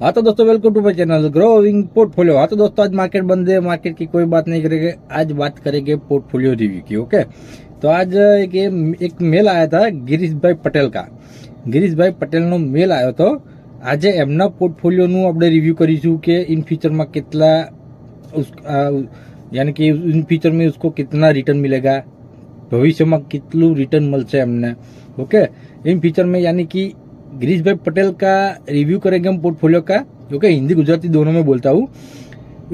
हाँ तो दोस्तों welcome to my channel Growing Portfolio. हाँ तो दोस्तों आज मार्केट बंद है, मार्केट की कोई बात नहीं करेंगे, आज बात करेंगे पोर्टफोलियो रिव्यू की। ओके, तो आज एक मेल आया था गिरीश भाई पटेल का। गिरीश भाई पटेल નો મેલ આવ્યો હતો। આજે એમના પોર્ટફોલિયોનું આપણે રિવ્યુ કરીશું કે ઇન ફ્યુચરમાં કેટલા यानी कि इन फ्यूचर में उसको कितना रिटर्न मिलेगा, भविष्य में कितलू रिटर्न મળશે એમને। ओके, इन फ्यूचर में यानी कि गिरीश भाई पटेल का रिव्यू करेंगे हम पोर्टफोलियो का, क्योंकि हिंदी गुजराती दोनों में बोलता हूँ।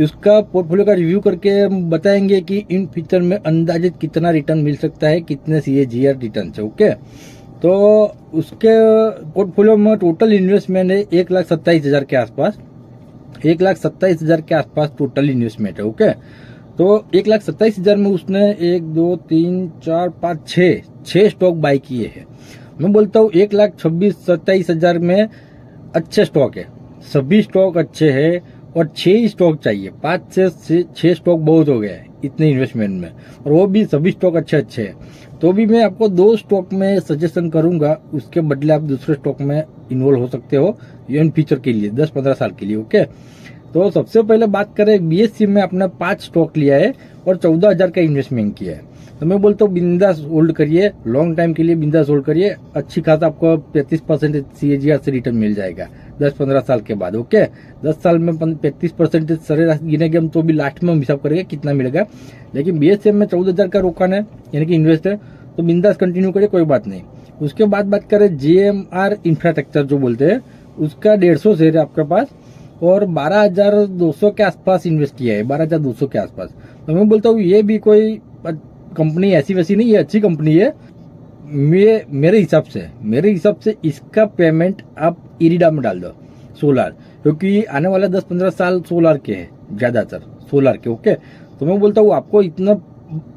उसका पोर्टफोलियो का रिव्यू करके हम बताएंगे कि इन फ्यूचर में अंदाजित कितना रिटर्न मिल सकता है, कितने CAGR रिटर्न है। ओके, तो उसके पोर्टफोलियो में टोटल इन्वेस्टमेंट है 1,27,000 के आसपास, 1,27,000 के आसपास टोटल इन्वेस्टमेंट है। ओके, तो 1,27,000 में उसने 1 2 3 4 5 6 स्टॉक बाय किए हैं। मैं बोलता हूँ 1,26,27,000 में अच्छे स्टॉक है, सभी स्टॉक अच्छे हैं और 6 ही स्टॉक चाहिए। 5 से 6 स्टॉक बहुत हो गया है इतने इन्वेस्टमेंट में, और वो भी सभी स्टॉक अच्छे अच्छे हैं। तो भी मैं आपको 2 स्टॉक में सजेशन करूंगा, उसके बदले आप दूसरे स्टॉक में इन्वॉल्व हो सकते हो इन फ्यूचर के लिए 10-15 साल के लिए। ओके, तो सबसे पहले बात करें BSE में अपना 5 स्टॉक लिया है और 14,000 का इन्वेस्टमेंट किया है। तो मैं बोलता हूँ बिंदास होल्ड करिए, लॉन्ग टाइम के लिए बिंदास होल्ड करिए, अच्छी खासा आपको 35% CAGR से रिटर्न मिल जाएगा 10-15 साल के बाद। ओके, 10 साल में 35% सरेराश गिनेंगे हम तो भी लास्ट में हम हिसाब करेंगे कितना मिलेगा। लेकिन BSE में 14,000 का रोकान है यानी कि इन्वेस्ट है, तो बिंदास कंटिन्यू करिए, कोई बात नहीं। उसके बाद बात करें GMR इंफ्रास्ट्रक्चर जो बोलते हैं, उसका 150 शेयर है आपके पास और 12,200 के आसपास इन्वेस्ट किया है, 12,200 के आसपास। तो मैं बोलता हूँ ये भी कोई कंपनी ऐसी वैसी नहीं है, अच्छी कंपनी है। मेरे हिसाब से इसका पेमेंट आप इरिडा में डाल दो, सोलार, क्योंकि आने वाला 10-15 साल सोलार के है, ज्यादातर सोलार के। ओके, तो मैं बोलता हूँ आपको इतना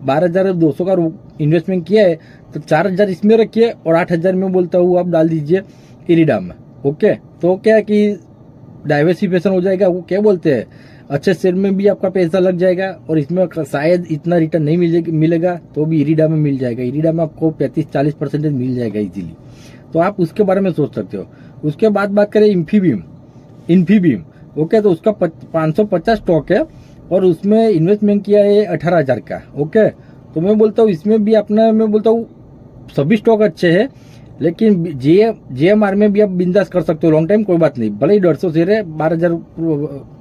12,200 का इन्वेस्टमेंट किया है तो 4,000 इसमें रखिए और 8,000 में बोलता हूँ आप डाल दीजिए इरिडा में। ओके, तो क्या है कि डाइवर्सिफिकेशन हो जाएगा, वो क्या बोलते हैं, अच्छे शेयर में भी आपका पैसा लग जाएगा और इसमें शायद इतना रिटर्न नहीं मिलेगा तो भी इरिडा में मिल जाएगा। इरिडा में आपको 35-40% मिल जाएगा इजीली, तो आप उसके बारे में सोच सकते हो। उसके बाद बात करें इन्फीबीम। ओके, तो उसका 550 स्टॉक है और उसमें इन्वेस्टमेंट किया है 18,000 का। ओके, तो मैं बोलता हूँ इसमें भी अपना, मैं बोलता हूँ सभी स्टॉक अच्छे हैं, लेकिन GMR में भी आप बिंदास कर सकते हो लॉन्ग टाइम, कोई बात नहीं। भले ही 150 शेयर है, 12,000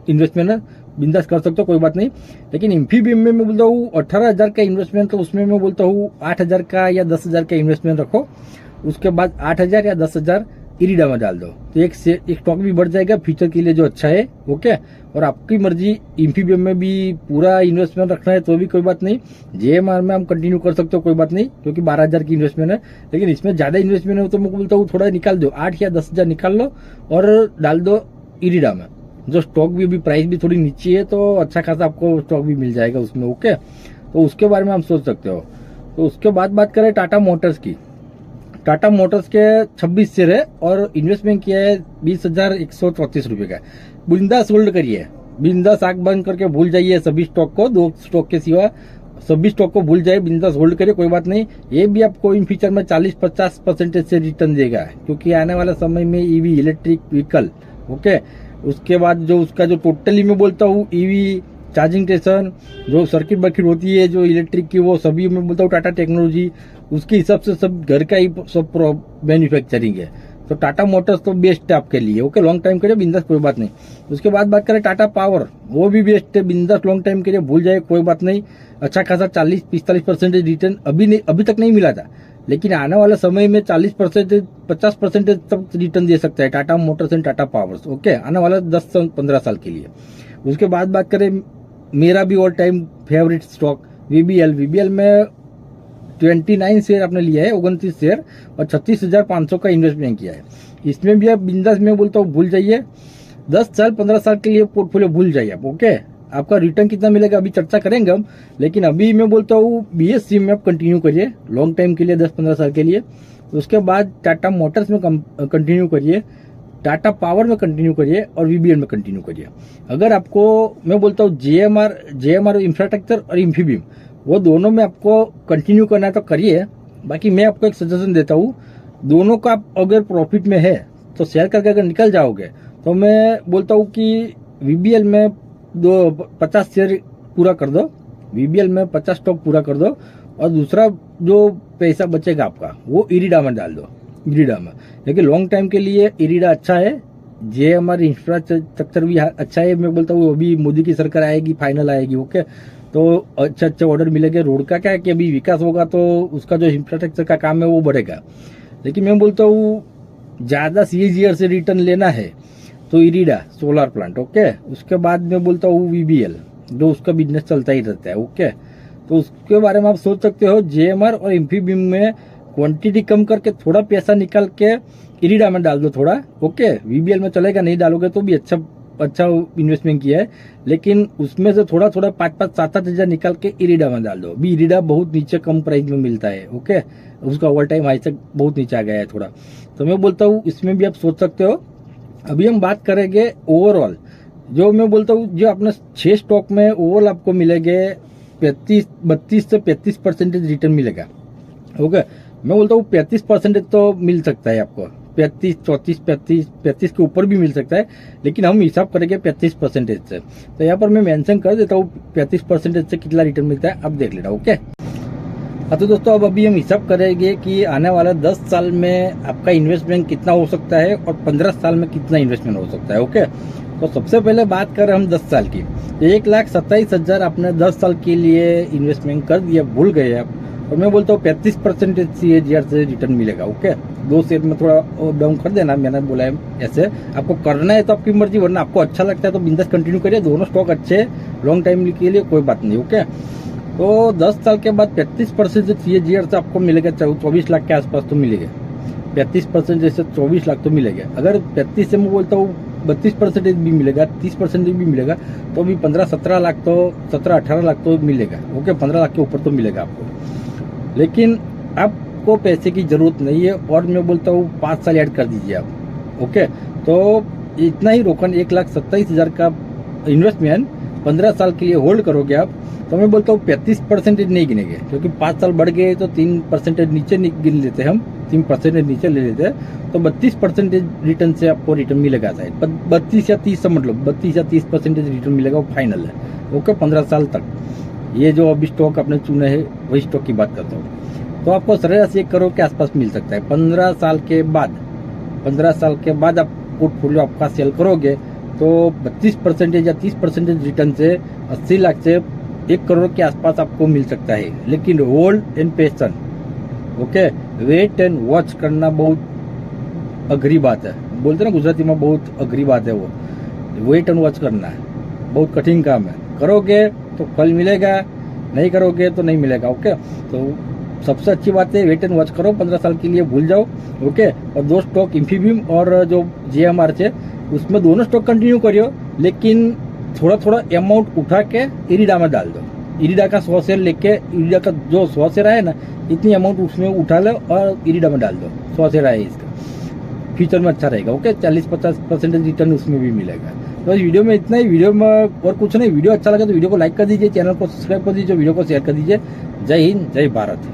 इन्वेस्टमेंट है, बिंदास कर सकते हो, कोई बात नहीं। लेकिन इन्फीबीम में मैं बोलता हूँ 18,000 का इन्वेस्टमेंट, तो उसमें मैं बोलता हूँ 8,000 का या 10,000 का इन्वेस्टमेंट रखो, उसके बाद 8,000 या 10,000 इरिडा में डाल दो, तो एक स्टॉक भी बढ़ जाएगा फ्यूचर के लिए जो अच्छा है। ओके, और आपकी मर्जी, इन्फीबीम में भी पूरा इन्वेस्टमेंट रखना है तो भी कोई बात नहीं, GMR में हम कंटिन्यू कर सकते हो, कोई बात नहीं, क्योंकि 12,000 की इन्वेस्टमेंट है। लेकिन इसमें ज्यादा इन्वेस्टमेंट है तो मैं बोलता हूँ थोड़ा निकाल दो, 8 या 10,000 निकाल लो और डाल दो इरिडा में, जो स्टॉक भी अभी प्राइस भी थोड़ी नीचे है तो अच्छा खासा आपको स्टॉक भी मिल जाएगा उसमें। ओके, तो उसके बारे में हम सोच सकते हो। तो उसके बाद बात करें टाटा मोटर्स की। टाटा मोटर्स के 26 शेयर है और इन्वेस्टमेंट किया है 20,134 रुपए का। बिंदास होल्ड करिए, बिंदास आंख बंद करके भूल जाइए सभी स्टॉक को, 2 स्टॉक के सिवा सभी स्टॉक को भूल जाइए, बिंदास होल्ड करिए, कोई बात नहीं। ये भी आपको इन फ्यूचर में 40-50% से रिटर्न देगा, क्योंकि आने वाला समय में EV इलेक्ट्रिक व्हीकल। ओके, उसके बाद जो उसका जो टोटली मैं बोलता हूँ EV चार्जिंग स्टेशन, जो सर्किट बर्किट होती है जो इलेक्ट्रिक की, वो सभी मैं बोलता हूँ टाटा टेक्नोलॉजी, उसके हिसाब से सब घर का ही सब मैन्युफैक्चरिंग है। तो टाटा मोटर्स तो बेस्ट है आपके लिए। ओके, लॉन्ग टाइम के लिए बिंदास, कोई बात नहीं। उसके बाद बात करें टाटा पावर, वो भी बेस्ट है, बिंदास लॉन्ग टाइम के लिए भूल जाए, कोई बात नहीं। अच्छा खासा 40-45% रिटर्न अभी तक नहीं मिला था, लेकिन आने वाला समय में 40%, 50% तक रिटर्न दे सकता है Tata Motors and Tata powers. Okay, आने वाला 10-15 साल के लिए। उसके बाद बात करें मेरा भी all time favourite stock VBL में 29 शेयर आपने लिया है, 29 शेयर और 36,500 का इन्वेस्टमेंट किया है। इसमें भी आप बिंदास, में बोलता हूँ भूल जाइए, 10 साल 15 साल के लिए पोर्टफोलियो भूल जाइए आप। ओके, आपका रिटर्न कितना मिलेगा अभी चर्चा करेंगे हम, लेकिन अभी मैं बोलता हूँ BSE में आप कंटिन्यू करिए लॉन्ग टाइम के लिए, 10-15 साल के लिए। उसके बाद टाटा मोटर्स में कंटिन्यू करिए, टाटा पावर में कंटिन्यू करिए और VBL में कंटिन्यू करिए। अगर आपको, मैं बोलता हूँ GMR इंफ्रास्ट्रक्चर और इन्फीबीम, वो दोनों में आपको कंटिन्यू करना है तो करिए। बाकी मैं आपको एक सजेशन देता हूँ, दोनों का आप अगर प्रॉफिट में है तो शेयर करके अगर निकल जाओगे तो मैं बोलता हूँ कि वीबीएल में 50 शेयर पूरा कर दो, वीबीएल में 50 स्टॉक पूरा कर दो, और दूसरा जो पैसा बचेगा आपका वो इरिडा में डाल दो, इरिडा में। लेकिन लॉन्ग टाइम के लिए इरिडा अच्छा है, जेएमआर इंफ्रास्ट्रक्चर भी अच्छा है। मैं बोलता हूँ अभी मोदी की सरकार आएगी, फाइनल आएगी, ओके, तो अच्छे अच्छे ऑर्डर मिलेंगे। रोड का क्या है कि अभी विकास होगा तो उसका जो इंफ्रास्ट्रक्चर का काम है वो बढ़ेगा। लेकिन मैं बोलता हूँ ज्यादा सीएजीआर से रिटर्न लेना है तो इरिडा सोलर प्लांट, ओके। उसके बाद मैं बोलता हूँ वीबीएल, जो उसका बिजनेस चलता ही रहता है, ओके। तो उसके बारे में आप सोच सकते हो। जेएमआर और इंफीबीम में क्वांटिटी कम करके थोड़ा पैसा निकाल के इरिडा में डाल दो थोड़ा, ओके। वीबीएल में चलेगा, नहीं डालोगे तो भी अच्छा इन्वेस्टमेंट किया है, लेकिन उसमें से थोड़ा 5-7 हजार निकाल के इरिडा में डाल दो। भी इरिडा बहुत नीचे कम प्राइस में मिलता है, ओके। उसका ओवर टाइम हाई से बहुत नीचे आ गया है थोड़ा। तो मैं बोलता हूँ इसमें भी आप सोच सकते हो। अभी हम बात करेंगे ओवरऑल, जो मैं बोलता हूँ जो अपने 6 स्टॉक में ओवरऑल आपको मिलेंगे 32 से 35% रिटर्न मिलेगा, ओके। मैं बोलता हूँ 35% तो मिल सकता है आपको, 35, 34, 35 के ऊपर भी मिल सकता है, लेकिन हम हिसाब करेंगे 35% से। तो यहाँ पर मैं मेंशन कर देता हूँ 35% से कितना रिटर्न मिलता है, अब देख लेना, ओके। तो दोस्तों अब अभी हम हिसाब करेंगे कि आने वाला 10 साल में आपका इन्वेस्टमेंट कितना हो सकता है और 15 साल में कितना इन्वेस्टमेंट हो सकता है, ओके। तो सबसे पहले बात करें हम 10 साल की, 1,27,000 आपने 10 साल के लिए इन्वेस्टमेंट कर दिया, भूल गए आप, और मैं बोलता हूँ 35% सीएजीआर से रिटर्न मिलेगा, ओके। 2 शेयर में थोड़ा डाउन कर देना, मैंने बोला है ऐसे। आपको करना है तो आपकी मर्जी, वरना आपको अच्छा लगता है तो बिंदास कंटिन्यू करिए। दोनों स्टॉक अच्छे लॉन्ग टाइम के लिए, कोई बात नहीं, ओके। तो 10 साल के बाद 35% सीएजीआर से आपको मिलेगा 24 लाख के आसपास तो मिलेगा। 35% जैसे 24 लाख तो मिलेगा। अगर 35 से मैं बोलता हूँ 32% भी मिलेगा, 30% भी मिलेगा, तो भी 15-17 लाख तो 17-18 लाख तो मिलेगा, ओके। 15 लाख के ऊपर तो मिलेगा आपको। लेकिन आपको पैसे की जरूरत नहीं है, और मैं बोलता हूँ 5 साल ऐड कर दीजिए आप, ओके। तो इतना ही रोकन 1,27,000 का इन्वेस्टमेंट 15 साल के लिए होल्ड करोगे आप, तो मैं बोलता हूँ 35% नहीं गिनेंगे, क्योंकि 5 साल बढ़ गए तो 3% नीचे गिन लेते हैं हम, 3% नीचे ले लेते हैं, तो 32% रिटर्न से आपको रिटर्न मिलेगा शायद। 32 या 30 समझ लो, 32 या 30% रिटर्न मिलेगा, वो फाइनल है, ओके। 15 साल तक ये जो अभी स्टॉक आपने चुने हैं वही स्टॉक की बात करता हूँ। तो आपको सरेराश 1 करोड़ के आसपास मिल सकता है 15 साल के बाद। 15 साल के बाद आप पोर्टफोलियो आपका सेल करोगे तो 32% या 30% रिटर्न से 80 लाख से 1 करोड़ के आसपास आपको मिल सकता है। लेकिन hold and patience, okay, wait and watch करना बहुत अघरी बात है, बोलते ना गुजराती में, बहुत अघरी बात है वो। वेट एंड वॉच करना है, बहुत कठिन काम है। करोगे तो फल मिलेगा, नहीं करोगे तो नहीं मिलेगा, ओके। तो सबसे अच्छी बात है वेट एंड वॉच करो, 15 साल के लिए भूल जाओ, ओके। और 2 स्टॉक इंफीबीम और जो जेएमआर है उसमें दोनों स्टॉक कंटिन्यू करियो, लेकिन थोड़ा थोड़ा अमाउंट उठा के इरिडा में डाल दो। इरिडा का 100 शेयर लेके, इरिडा का जो 100 शेयर आए ना, इतनी अमाउंट उसमें उठा लो और इरिडा में डाल दो। 100 शेयर आए इसका, फ्यूचर में अच्छा रहेगा, ओके। 40-50% रिटर्न उसमें भी मिलेगा। तो इस वीडियो में इतना ही, वीडियो में और कुछ नहीं। वीडियो अच्छा लगा तो वीडियो को लाइक कर दीजिए, चैनल को सब्सक्राइब कर दीजिए, वीडियो को शेयर कर दीजिए। जय हिंद, जय भारत।